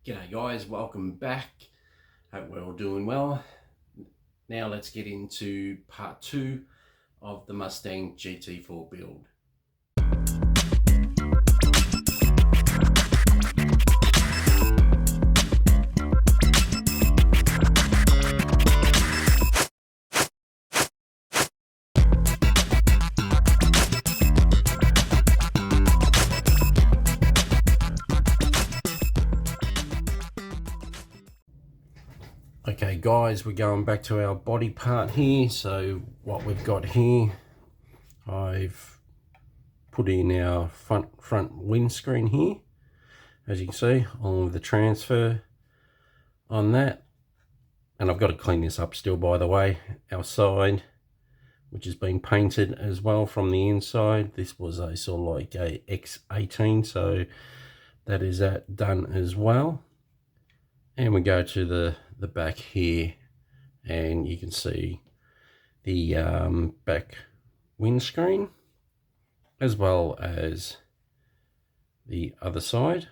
G'day guys, welcome back. Hope we're all doing well. Now let's get into part 2 of the Mustang GT4 build. Okay guys, we're going back to our body part here. So what we've got here, I've put in our front windscreen here, as you can see, along with the transfer on that. And I've got to clean this up still, by the way. Our side, which has been painted as well from the inside. This was a sort of like a X18, so that is that done as well. And we go to the back here, and you can see the back windscreen as well as the other side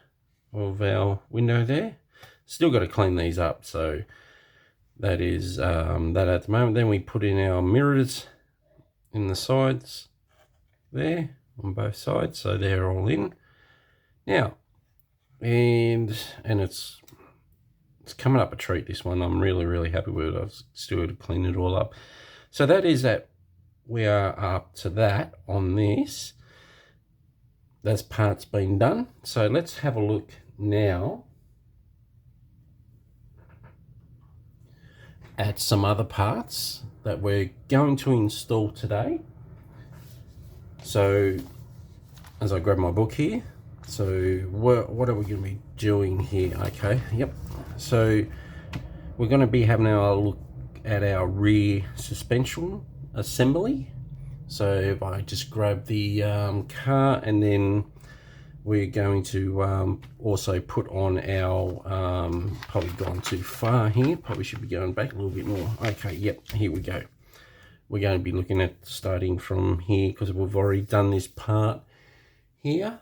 of our window there. Still got to clean these up, so that is that at the moment. Then we put in our mirrors in the sides there on both sides, so they're all in now, and it's coming up a treat, this one. I'm really happy with it. I've still got to clean it all up. So that is that. We are up to that on this. That's part's been done. So let's have a look now at some other parts that we're going to install today. So as I grab my book here, so what are we going to be doing here? Okay, yep. So we're going to be having a look at our rear suspension assembly. So if I just grab the car, and then we're going to also put on our, probably gone too far here, probably should be going back a little bit more. Okay, yep, here we go. We're going to be looking at starting from here because we've already done this part here.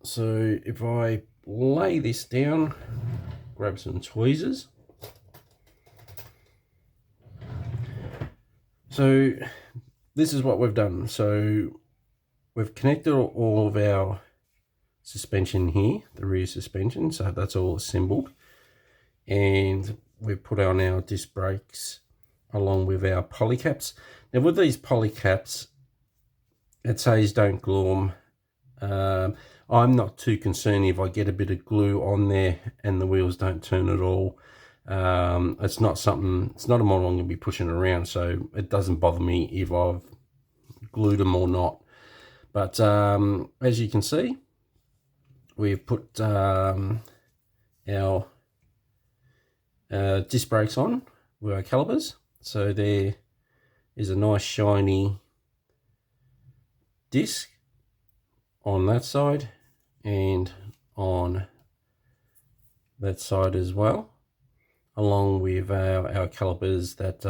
So if I lay this down, grab some tweezers. So this is what we've done. So we've connected all of our suspension here, the rear suspension, so that's all assembled. And we've put on our disc brakes along with our polycaps. Now with these polycaps, it says don't glue them. I'm not too concerned if I get a bit of glue on there and the wheels don't turn at all. It's not a model I'm going to be pushing around, so it doesn't bother me if I've glued them or not. But as you can see, we've put our disc brakes on with our calipers. So there is a nice shiny disc on that side and on that side as well, along with our calipers that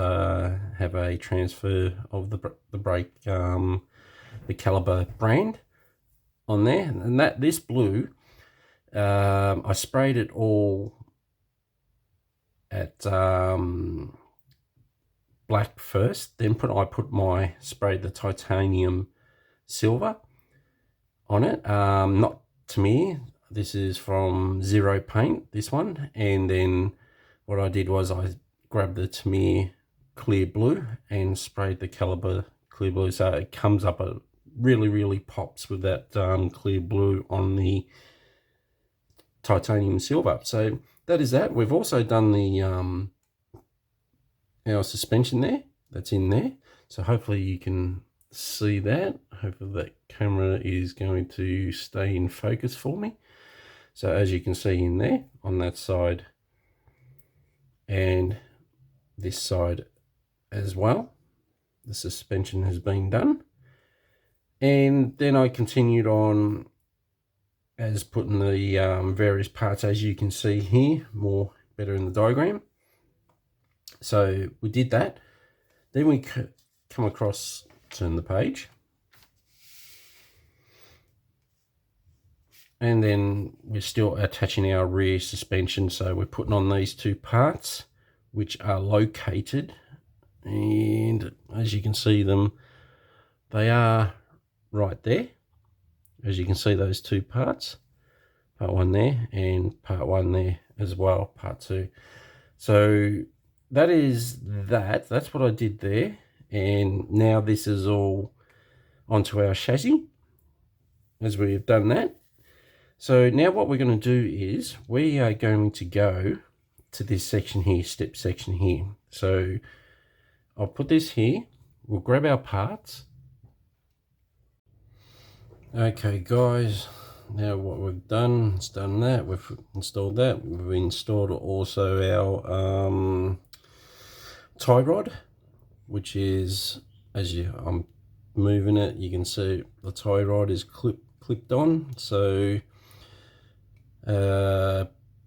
have a transfer of the brake, the caliper brand on there. And this blue, I sprayed it all at black first, then sprayed the titanium silver on it. Not Tamiya, this is from Zero Paint, this one. And then what I did was I grabbed the Tamiya clear blue and sprayed the caliper clear blue, so it comes up, a really pops with that clear blue on the titanium silver. So that is that. We've also done the our suspension there, that's in there, so hopefully you can see that. Hopefully that camera is going to stay in focus for me. So as you can see in there, on that side and this side as well, the suspension has been done. And then I continued on as putting the various parts, as you can see here, better in the diagram. So we did that. Then we come across, turn the page, And then we're still attaching our rear suspension, so we're putting on these two parts which are located, and as you can see them, they are right there. As you can see, those two parts, part one there and part one there as well, part two. So that's what I did there. And now this is all onto our chassis as we've done that. So now what we're going to do is we are going to go to this section here, step section here. So I'll put this here, we'll grab our parts. Okay guys, now what we've done is done that, we've installed that, we've installed also our tie rod, which is, I'm moving it, you can see the tie rod is clipped on. So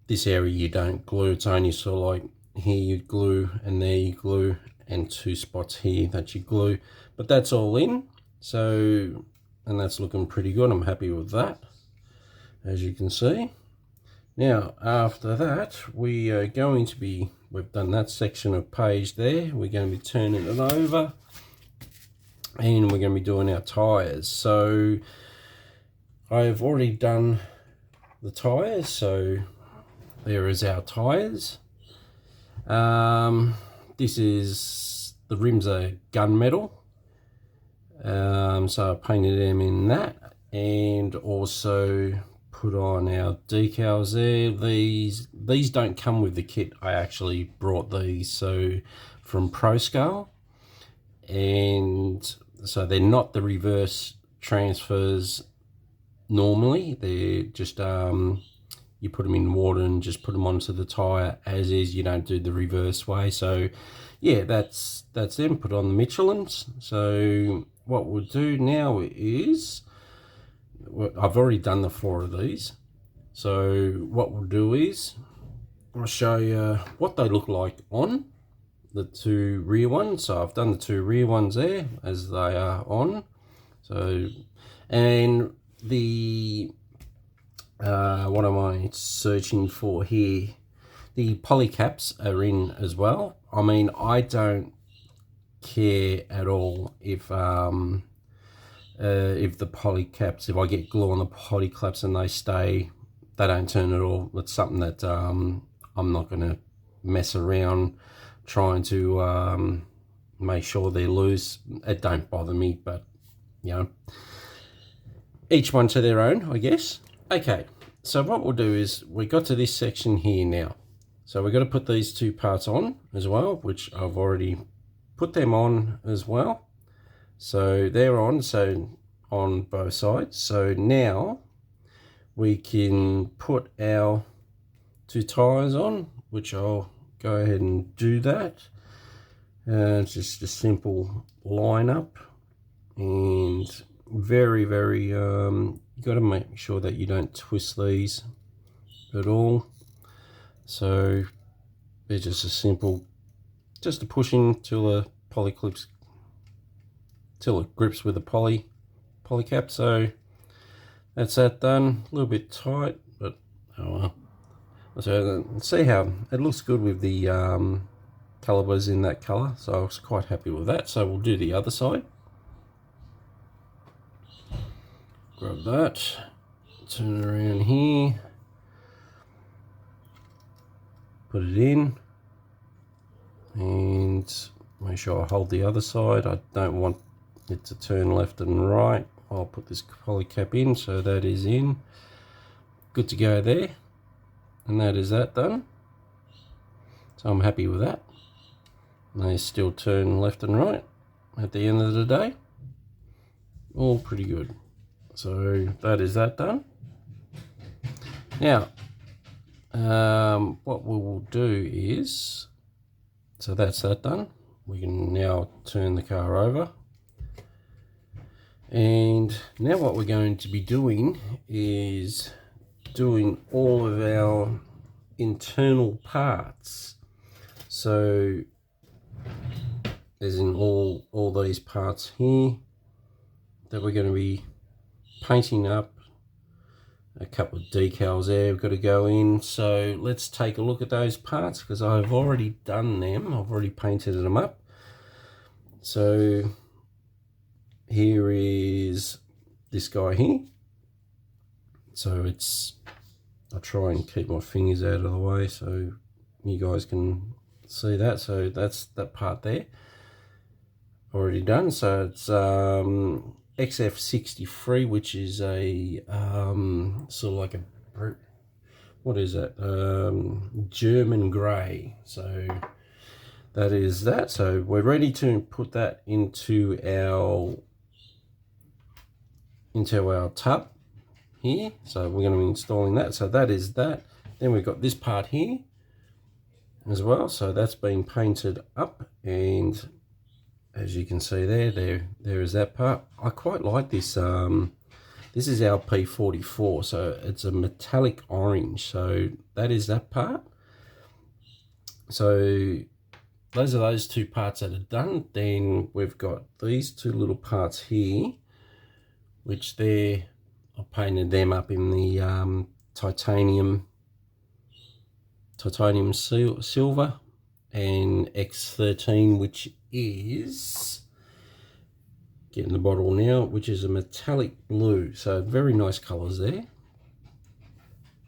this area you don't glue, it's only sort of like here you glue and there you glue, and two spots here that you glue, but that's all in. So, and that's looking pretty good, I'm happy with that, as you can see. Now after that we are going to be, we've done that section of page there, we're going to be turning it over and we're going to be doing our tires. So I've already done the tires, so there is our tires. This is, the rims are gunmetal, so I painted them in that, and also put on our decals there. These don't come with the kit, I actually brought these so from ProScale, and so they're not the reverse transfers normally, they're just you put them in water and just put them onto the tire as is, you don't do the reverse way. So yeah, that's them, put on the Michelins. So what we'll do now is, I've already done the 4 of these, so what we'll do is I'll show you what they look like on the 2 rear ones. So I've done the 2 rear ones there as they are on. So, and the what am I searching for here, the poly caps are in as well. I mean, I don't care at all if the poly caps, if I get glue on the poly caps and they stay, they don't turn at all. It's something that I'm not going to mess around trying to make sure they're loose. It don't bother me, but you know, each one to their own, I guess. Okay, so what we'll do is we got to this section here now. So we've got to put these 2 parts on as well, which I've already put them on as well. So they're on, so on both sides. So now we can put our 2 tires on, which I'll go ahead and do that. It's just a simple line up, and very you got to make sure that you don't twist these at all. So they're just a simple, just a pushing till the poly clips, till it grips with the poly cap. So that's that done. A little bit tight, but oh well. So see how it looks good with the calipers in that color, so I was quite happy with that. So we'll do the other side. Grab that, turn it around here, put it in, and make sure I hold the other side. I don't want it to turn left and right. I'll put this poly cap in, so that is in. Good to go there, and that is that done. So I'm happy with that. And they still turn left and right at the end of the day. All pretty good. So that is that done. Now, what we will do is, so that's that done. We can now turn the car over. And now what we're going to be doing is doing all of our internal parts. So as in all these parts here that we're going to be painting up a couple of decals there we've got to go in. So let's take a look at those parts, because I've already done them. I've already painted them up. So here is this guy here. So I'll try and keep my fingers out of the way so you guys can see that. So that's that part there already done. So it's XF63, which is a sort of like a, what is that, German grey. So that is that. So we're ready to put that into our tub here. So we're going to be installing that. So that is that. Then we've got this part here as well. So that's been painted up, and as you can see there is that part. I quite like this. This is our P44, so it's a metallic orange. So that is that part. So those are those two parts that are done. Then we've got these two little parts here, which I painted them up in the titanium silver and X13, which is, getting the bottle now, which is a metallic blue. So very nice colors there.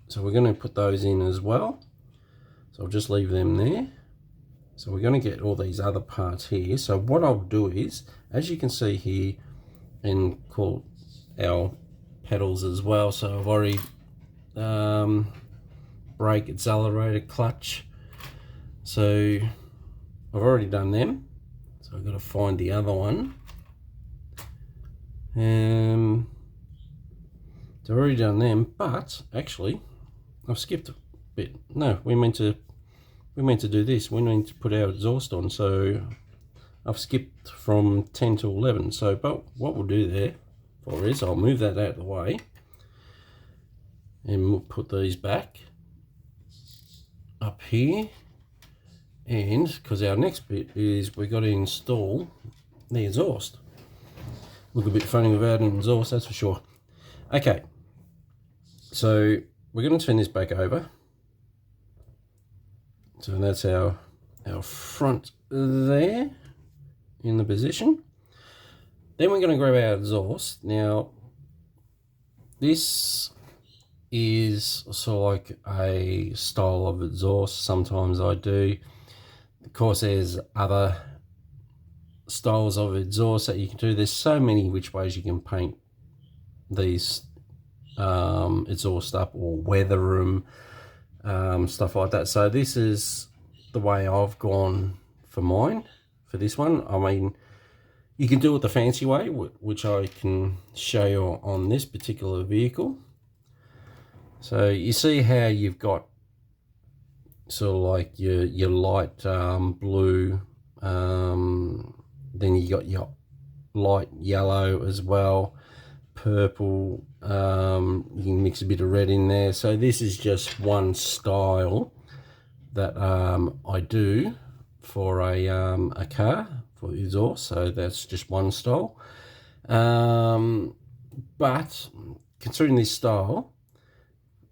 So we're going to put those in as well. So I'll just leave them there. So we're going to get all these other parts here. So what I'll do is, as you can see here, and call our pedals as well. So I've already brake, accelerator, clutch. So I've already done them. So I've got to find the other one. So I've already done them, but actually I've skipped a bit. No, we meant to do this. We need to put our exhaust on. So I've skipped from 10 to 11. So, but what we'll do there for is I'll move that out of the way, and we'll put these back up here. And because our next bit is we've got to install the exhaust. Look a bit funny without an exhaust, that's for sure. Okay, so we're going to turn this back over. So that's our front there in the position. Then we're going to grab our exhaust. Now this is sort of like a style of exhaust. Sometimes I do. Of course, there's other styles of exhaust that you can do. There's so many which ways you can paint these exhaust up, or weather them, stuff like that. So this is the way I've gone for mine, for this one. I mean, you can do it the fancy way, which I can show you on this particular vehicle. So you see how you've got sort of like your light blue, then you got your light yellow as well, purple, you can mix a bit of red in there. So this is just one style that I do for a car, for exhaust. So that's just one style, but considering this style,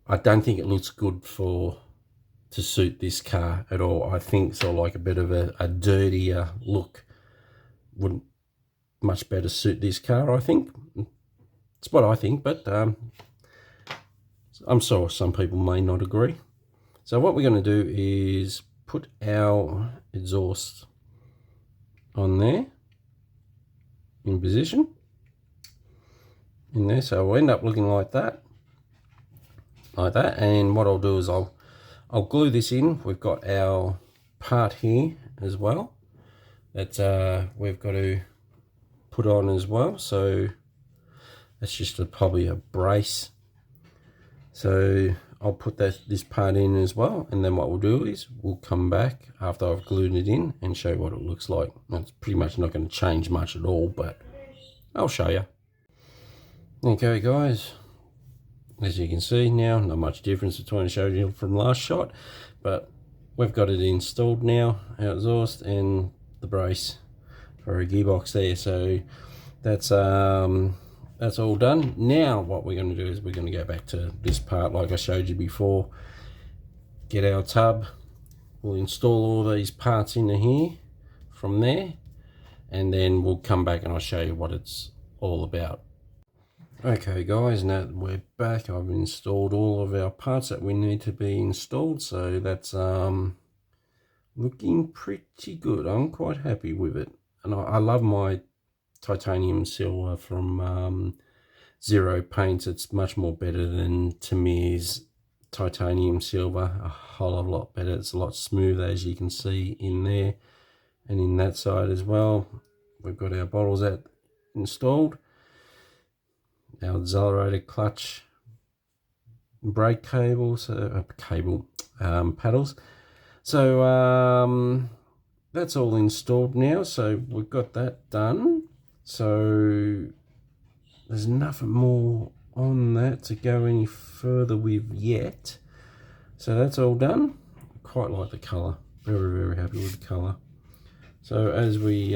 I don't think it looks good to suit this car at all. I think sort of like a bit of a dirtier look would much better suit this car, I think. It's what I think, but I'm sure some people may not agree. So what we're going to do is put our exhaust on there, in position, in there. So we'll end up looking like that. And what I'll do is I'll glue this in. We've got our part here as well that we've got to put on as well. So that's just probably a brace. So I'll put this part in as well, and then what we'll do is we'll come back after I've glued it in and show you what it looks like. It's pretty much not going to change much at all, but I'll show you. Okay guys, as you can see now, not much difference between the show you from last shot, but we've got it installed now, our exhaust and the brace for a gearbox there. So that's that's all done. Now what we're going to do is we're going to go back to this part like I showed you before. Get our tub. We'll install all these parts into here from there, and then we'll come back and I'll show you what it's all about. Okay guys, now that we're back, I've installed all of our parts that we need to be installed, so that's looking pretty good. I'm quite happy with it, and I love my titanium silver from Zero Paints. It's much more better than Tamiya's titanium silver, a whole lot better. It's a lot smoother, as you can see in there, and in that side as well. We've got our bottles out installed, our accelerator clutch brake cables, paddles. So that's all installed now, so we've got that done. So there's nothing more on that to go any further with yet. So that's all done. I quite like the colour, very happy with the colour. So as we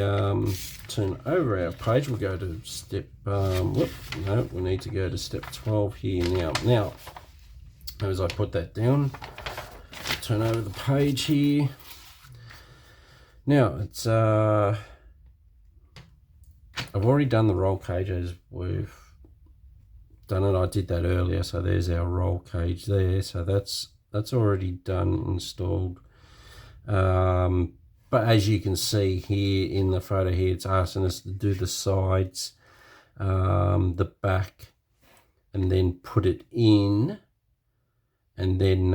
turn over our page, we'll go to step, we need to go to step 12 here now. Now, as I put that down, turn over the page here. Now, it's, I've already done the roll cage as we've done it. I did that earlier, so there's our roll cage there. So that's already done, installed. But as you can see here in the photo here, it's asking us to do the sides, the back, and then put it in, and then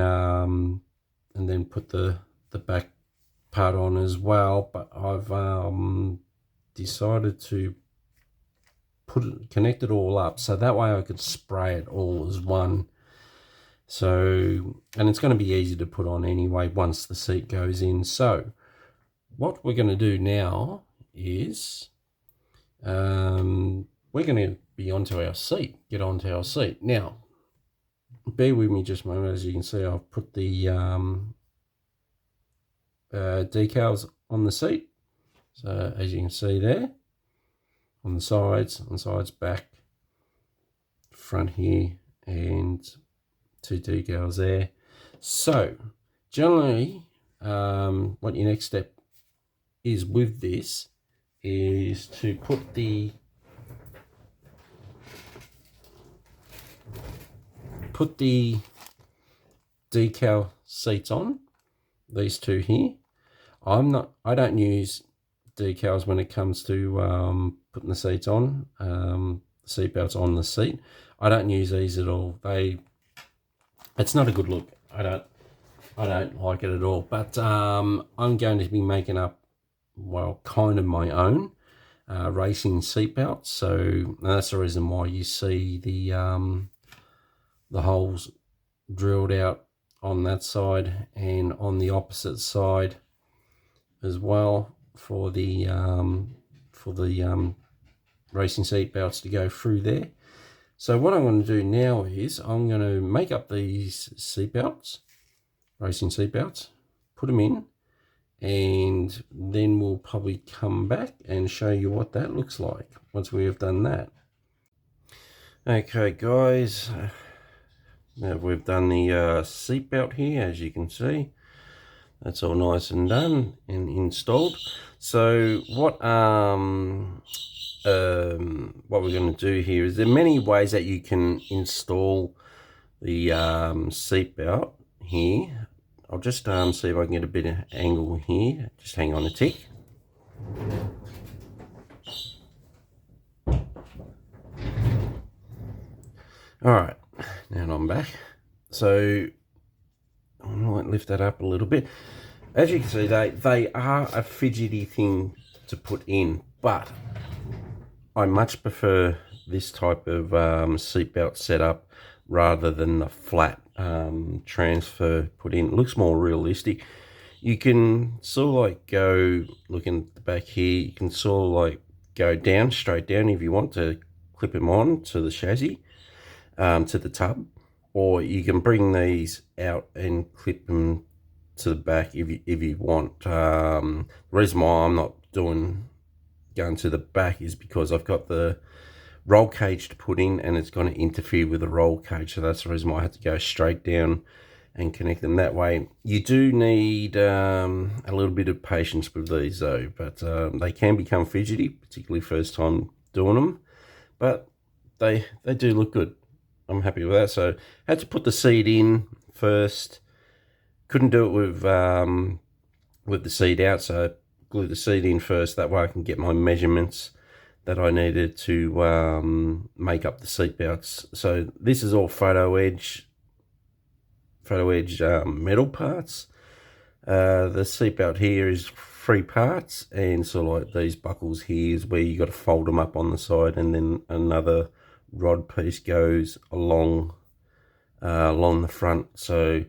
put the back part on as well. But I've decided to connect it all up, so that way I could spray it all as one. So, and it's going to be easy to put on anyway once the seat goes in. So what we're going to do now is we're going to be onto our seat, get onto our seat. Now, bear with me just a moment. As you can see, I've put the decals on the seat. So as you can see there, on the sides, back, front here, and 2 decals there. So generally, what your next step is with this is to put the decal seats on, these two here. I don't use decals when it comes to putting the seats on, seat belts on the seat. I don't use these at all. It's not a good look. I don't like it at all. But I'm going to be making up, well, kind of my own racing seat belts. So that's the reason why you see the holes drilled out on that side and on the opposite side as well for the racing seat belts to go through there. So what I'm going to do now is I'm going to make up these seat belts, racing seat belts, put them in, and then we'll probably come back and show you what that looks like once we have done that. Okay guys, now we've done the seat belt here, as you can see. That's all nice and done and installed. So what we're going to do here is there are many ways that you can install the seat belt here. I'll just see if I can get a bit of angle here. Just hang on a tick. All right, now I'm back. So I might lift that up a little bit. As you can see, they are a fidgety thing to put in, but I much prefer this type of seatbelt setup rather than the flat transfer put in. It looks more realistic. You can sort of like go, looking at the back here, you can sort of like go down, straight down if you want to clip them on to the chassis, to the tub, or you can bring these out and clip them to the back if you want. The reason why I'm not going to the back is because I've got the roll cage to put in, and it's going to interfere with the roll cage. So that's the reason why I had to go straight down and connect them that way. You do need a little bit of patience with these though, but they can become fidgety, particularly first time doing them, but they do look good. I'm happy with that. So I had to put the seat in first. Couldn't do it with the seat out, so I glued the seat in first. That way I can get my measurements that I needed to make up the seat belts. So this is all photo edge metal parts. The seatbelt here is 3 parts, and so like these buckles here is where you got to fold them up on the side, and then another rod piece goes along the front. So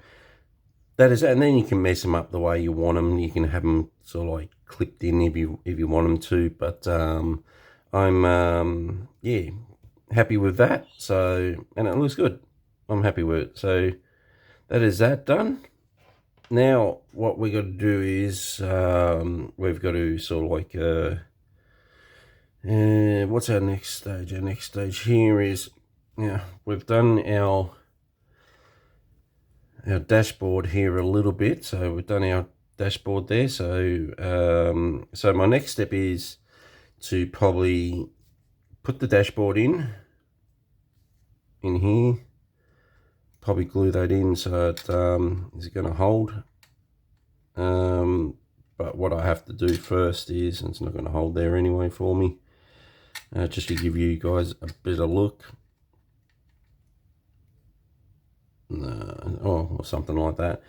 that is, and then you can mess them up the way you want them. You can have them sort of like clipped in if you want them to. But I'm yeah, happy with that. So, and it looks good. I'm happy with it. So that is that done. Now what we got to do is we've got to sort of like what's our next stage? Our next stage here is, we've done our dashboard here a little bit. So we've done our dashboard there. So so my next step is to probably put the dashboard in here, probably glue that in so it is going to hold. But what I have to do first is, and it's not going to hold there anyway for me, just to give you guys a better look. Or something like that.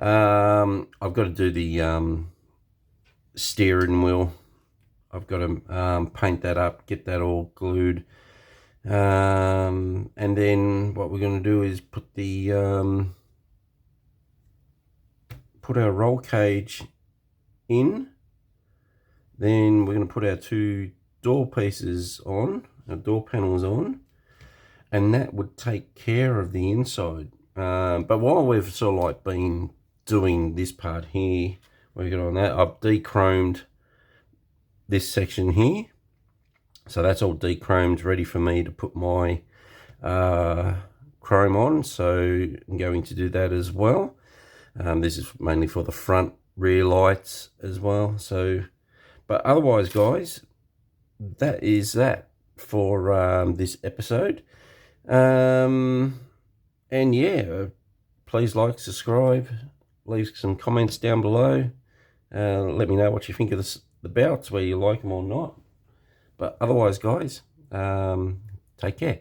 I've got to do the steering wheel. I've got to paint that up, get that all glued, and then what we're going to do is put the put our roll cage in. Then we're going to put our 2 door pieces on, our door panels on, and that would take care of the inside. But while we've sort of like been doing this part here, working on that, I've de-chromed this section here. So that's all de-chromed, ready for me to put my chrome on. So I'm going to do that as well. This is mainly for the front rear lights as well. So, but otherwise, guys, that is that for this episode. And yeah, please like, subscribe, leave some comments down below. Let me know what you think of the belts, whether you like them or not. But otherwise, guys, take care.